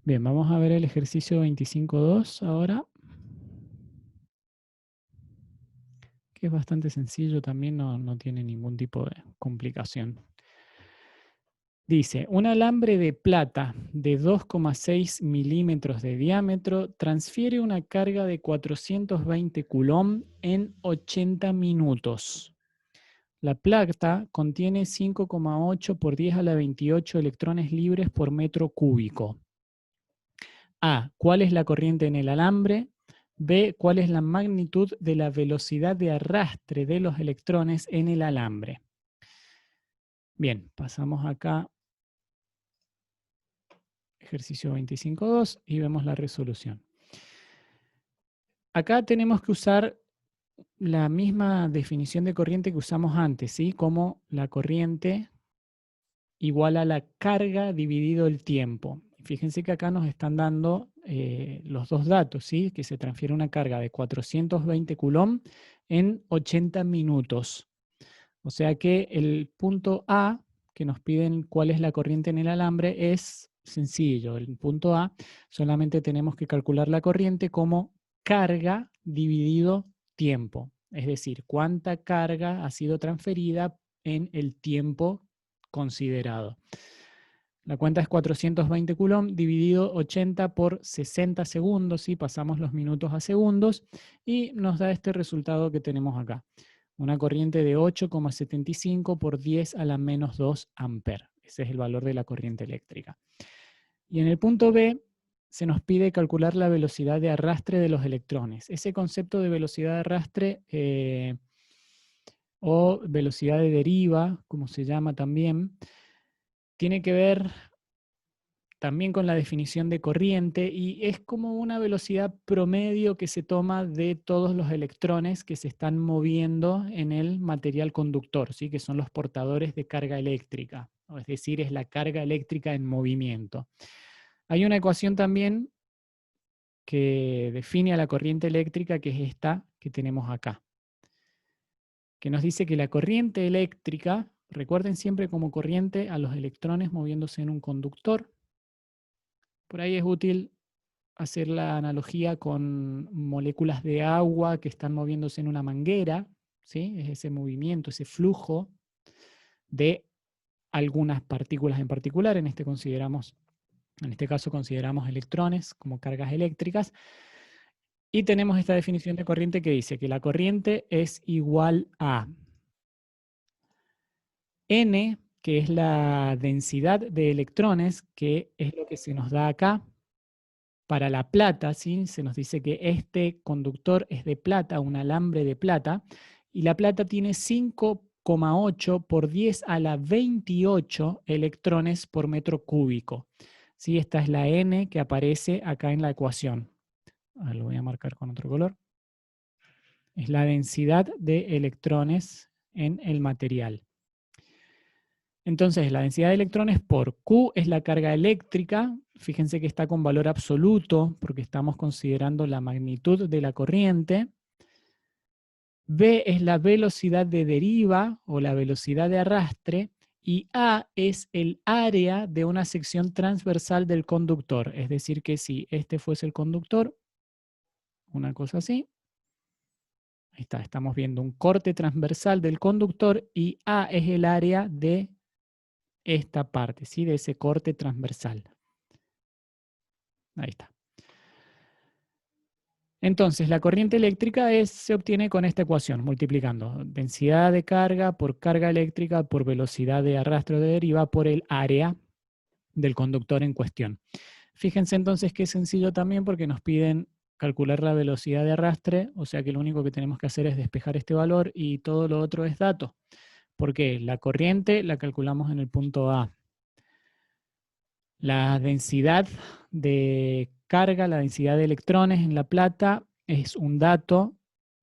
Bien, vamos a ver el ejercicio 25.2 ahora, que es bastante sencillo, también no tiene ningún tipo de complicación. Dice, un alambre de plata de 2,6 milímetros de diámetro transfiere una carga de 420 coulomb en 80 minutos. La plata contiene 5,8 por 10 a la 28 electrones libres por metro cúbico. A. ¿Cuál es la corriente en el alambre? B. ¿Cuál es la magnitud de la velocidad de arrastre de los electrones en el alambre? Bien, pasamos acá, ejercicio 25.2, y vemos la resolución. Acá tenemos que usar la misma definición de corriente que usamos antes, ¿sí? Como la corriente igual a la carga dividido el tiempo. Fíjense que acá nos están dando los dos datos, ¿sí? Que se transfiere una carga de 420 coulomb en 80 minutos. O sea que el punto A, que nos piden cuál es la corriente en el alambre, es sencillo. El punto A solamente tenemos que calcular la corriente como carga dividido tiempo. Es decir, cuánta carga ha sido transferida en el tiempo considerado. La cuenta es 420 coulomb dividido 80 por 60 segundos, ¿sí? Pasamos los minutos a segundos y nos da este resultado que tenemos acá. Una corriente de 8,75 por 10 a la menos 2 amperes. Ese es el valor de la corriente eléctrica. Y en el punto B se nos pide calcular la velocidad de arrastre de los electrones. Ese concepto de velocidad de arrastre o velocidad de deriva, como se llama también, tiene que ver también con la definición de corriente y es como una velocidad promedio que se toma de todos los electrones que se están moviendo en el material conductor, ¿sí? Que son los portadores de carga eléctrica, es decir, es la carga eléctrica en movimiento. Hay una ecuación también que define a la corriente eléctrica, que es esta que tenemos acá, que nos dice que la corriente eléctrica, recuerden siempre como corriente a los electrones moviéndose en un conductor. Por ahí es útil hacer la analogía con moléculas de agua que están moviéndose en una manguera, ¿sí? Es ese movimiento, ese flujo de algunas partículas en particular. En este caso consideramos electrones como cargas eléctricas. Y tenemos esta definición de corriente que dice que la corriente es igual a N, que es la densidad de electrones, que es lo que se nos da acá. Para la plata, ¿sí? Se nos dice que este conductor es de plata, un alambre de plata, y la plata tiene 5,8 por 10 a la 28 electrones por metro cúbico. ¿Sí? Esta es la N que aparece acá en la ecuación. Lo voy a marcar con otro color. Es la densidad de electrones en el material. Entonces, la densidad de electrones por Q es la carga eléctrica. Fíjense que está con valor absoluto porque estamos considerando la magnitud de la corriente. B es la velocidad de deriva o la velocidad de arrastre. Y A es el área de una sección transversal del conductor. Es decir, que si este fuese el conductor, una cosa así. Ahí está, estamos viendo un corte transversal del conductor y A es el área de esta parte, ¿sí? De ese corte transversal. Ahí está. Entonces, la corriente eléctrica se obtiene con esta ecuación, multiplicando densidad de carga por carga eléctrica por velocidad de arrastre de deriva por el área del conductor en cuestión. Fíjense entonces que es sencillo también porque nos piden calcular la velocidad de arrastre, o sea que lo único que tenemos que hacer es despejar este valor y todo lo otro es dato. Porque la corriente la calculamos en el punto A. La densidad de carga, la densidad de electrones en la plata es un dato,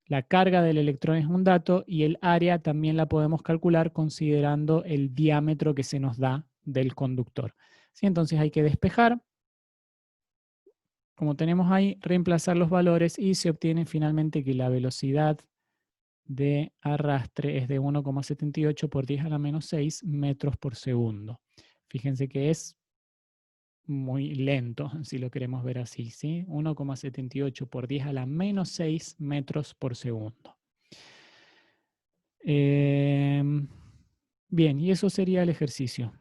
la carga del electrón es un dato y el área también la podemos calcular considerando el diámetro que se nos da del conductor. ¿Sí? Entonces hay que despejar, como tenemos ahí, reemplazar los valores y se obtiene finalmente que la velocidad de arrastre es de 1,78 por 10 a la menos 6 metros por segundo. Fíjense que es muy lento, si lo queremos ver así, ¿sí? 1,78 por 10 a la menos 6 metros por segundo. Bien, y eso sería el ejercicio.